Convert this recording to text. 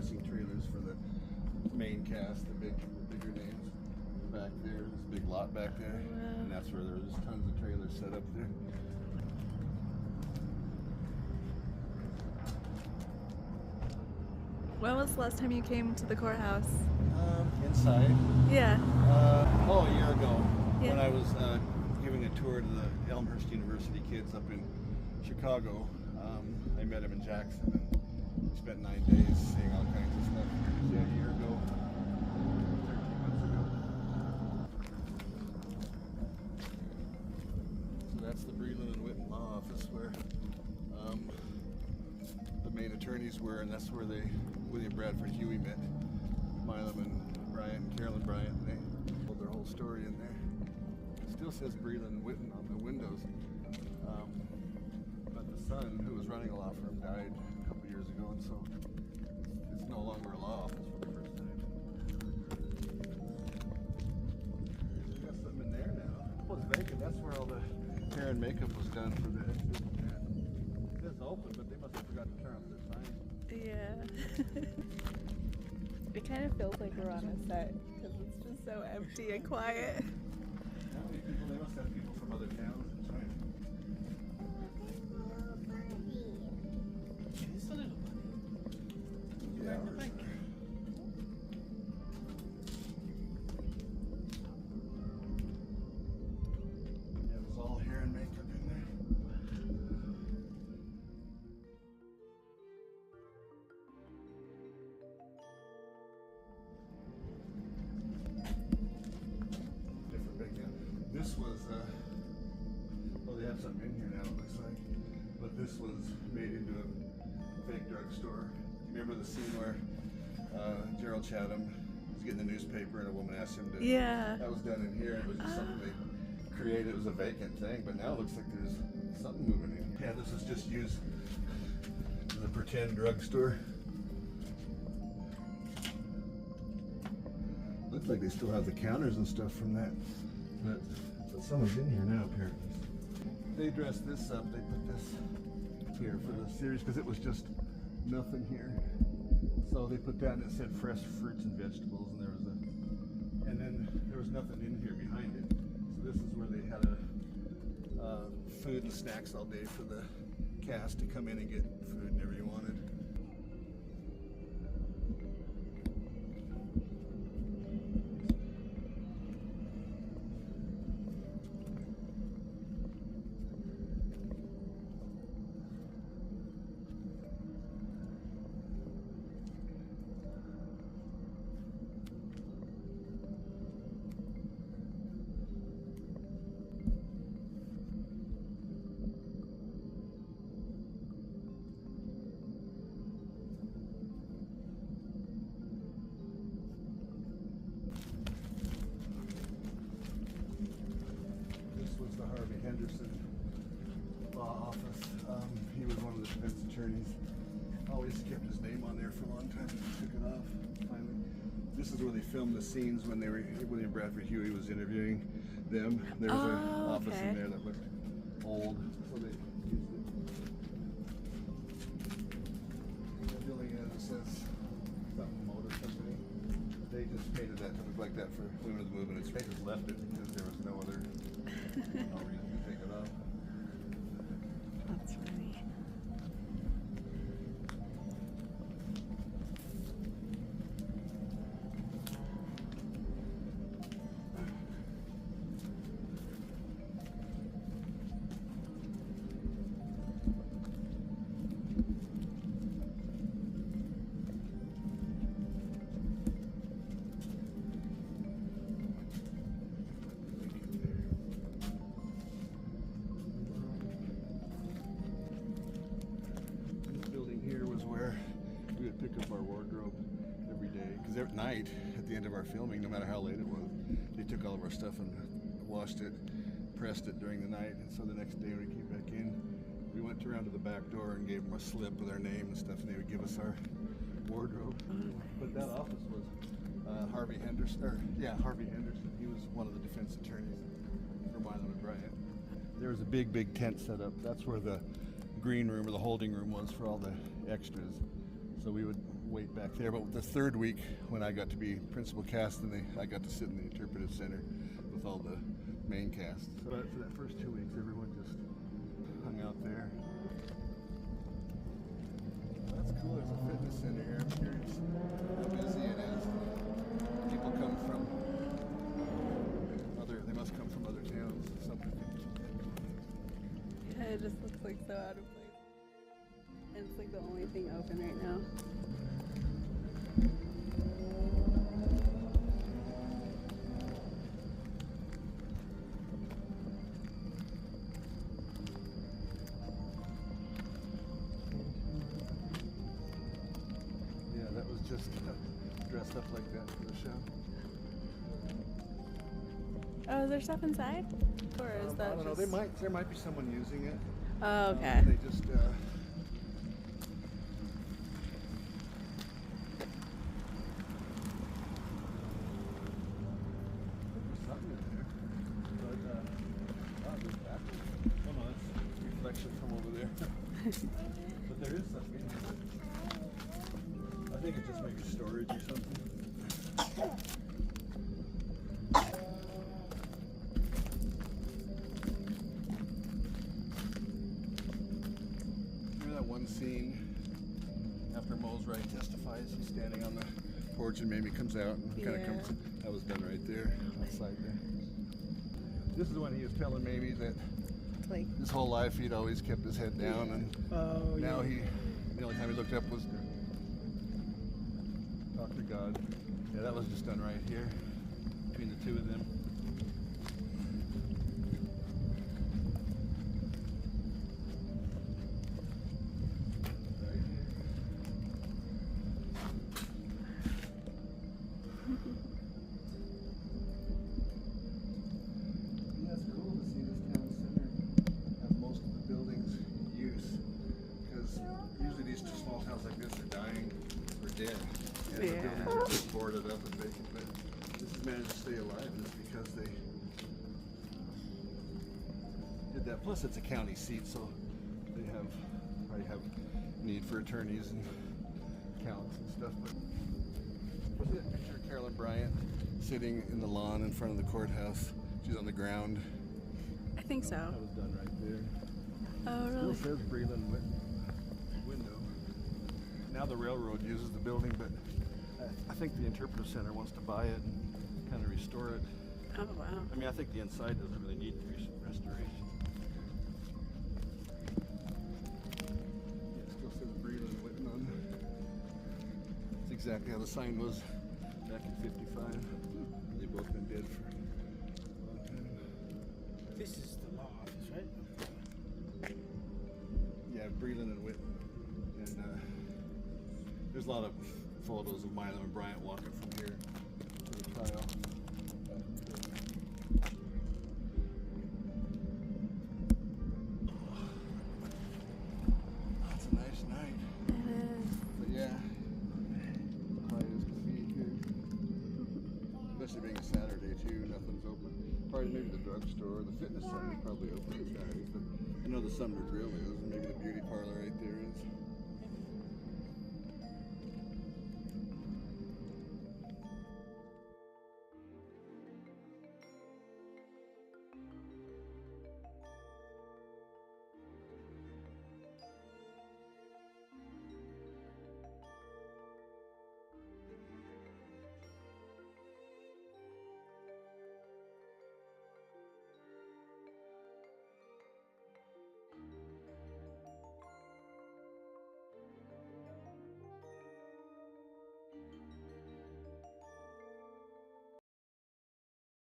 dressing trailers for the main cast, the bigger names. Back there, this big lot back there, and that's where there's tons of trailers set up there. When was the last time you came to the courthouse? Inside. Yeah. A year ago, Yeah. when I was giving a tour to the Elmhurst University kids up in Chicago. I met him in Jackson and we spent 9 days seeing all kinds of stuff. Yeah, a year ago, 13 months ago. So that's the Breland and Whitten Law Office where the main attorneys were, and that's where William Bradford Huey met Milam and Bryant and Carolyn Bryant, and they told their whole story in there. It still says Breland and Whitten on the windows. But the son, who was running a law firm, died a couple years ago, and so it's no longer a law office for the first time. We got something in there now. Well, it's vacant. That's where all the hair and makeup was done for the exhibit. It is open, but they must have forgotten to turn off their sign. Yeah. It kind of feels like we're on a set because it's just so empty and quiet. How many people? They must have people from other towns in China. She's a little bunny. Yeah. It was all hair and makeup in there. Different big gun. This was, well, they have something in here now, it looks like. But this was made into a fake drugstore. Remember the scene where Gerald Chatham was getting the newspaper and a woman asked him to. Yeah. That was done in here. It was just something they created. It was a vacant thing, but now it looks like there's something moving in. Yeah, this is just used as a pretend drugstore. Looks like they still have the counters and stuff from that. But someone's in here now, apparently. They dressed this up. They put this here for the series because it was just nothing here. So they put that and it said fresh fruits and vegetables, and then there was nothing in here behind it. So this is where they had a food and snacks all day for the cast to come in and get food whenever you wanted. Law office. He was one of the defense attorneys. Always kept his name on there for a long time. Took it off finally. This is where they filmed the scenes when William Bradford Huey was interviewing them. There was an office in there that looked old, so they used it. The building as it says something motor company. They just painted that to look like that for Women of the Movement. They just left it because there was no other reason to take it off. That's funny. We would pick up our wardrobe every day because at night, at the end of our filming, no matter how late it was, they took all of our stuff and washed it, pressed it during the night, and so the next day when we came back in, we went around to the back door and gave them a slip with our name and stuff, and they would give us our wardrobe. But that office was Harvey Henderson. He was one of the defense attorneys for Milam and Bryant. There was a big tent set up. That's where the green room or the holding room was for all the extras. So we would wait back there. But the third week, when I got to be principal cast, and I got to sit in the interpretive center with all the main cast. But for that first 2 weeks, everyone just hung out there. That's cool. There's a fitness center here. I'm curious how busy it is. People come from they must come from other towns or something. Yeah, it just looks like so out of place. And it's like the only thing open right now. Yeah, that was just dressed up like that for the show. Oh, is there stuff inside? Or is that I don't know. There might be someone using it. Oh, okay. They just there's something in there. But there's backwards. Oh no, that's reflection from over there. But there is something in here. I think it's just maybe storage or something. One scene after Moles Wright testifies, he's standing on the porch and Mamie comes out and kind of comes. That was done right there, outside there. This is when he was telling Mamie that his whole life he'd always kept his head down, and now the only time he looked up was to talk to God. Yeah, that was just done right here between the two of them. Boarded up and vacant, but this has managed to stay alive just because they did that. Plus, it's a county seat, so they probably have need for attorneys and counts and stuff. But see that picture of Carolyn Bryant sitting in the lawn in front of the courthouse? She's on the ground. I think so. That was done right there. Oh, really? Still says Breland window. Now the railroad uses the building, but I think the interpretive center wants to buy it and kind of restore it. Oh, wow. I mean, I think the inside doesn't really need restoration. Yeah, it still says Breland Witten on it. It's exactly how the sign was back in '55. They've both been dead for a long time. This is the law office, right? Yeah, Breland and Witten. And there's a lot of photos of Milo and Bryant walking from here to the trial. It's a nice night. It is. But yeah, quiet as can be here. Especially being a Saturday too, nothing's open. Probably maybe the drugstore, the fitness center is probably open on Saturdays, but I know the Sumner Grill is, and maybe the beauty parlor right there is.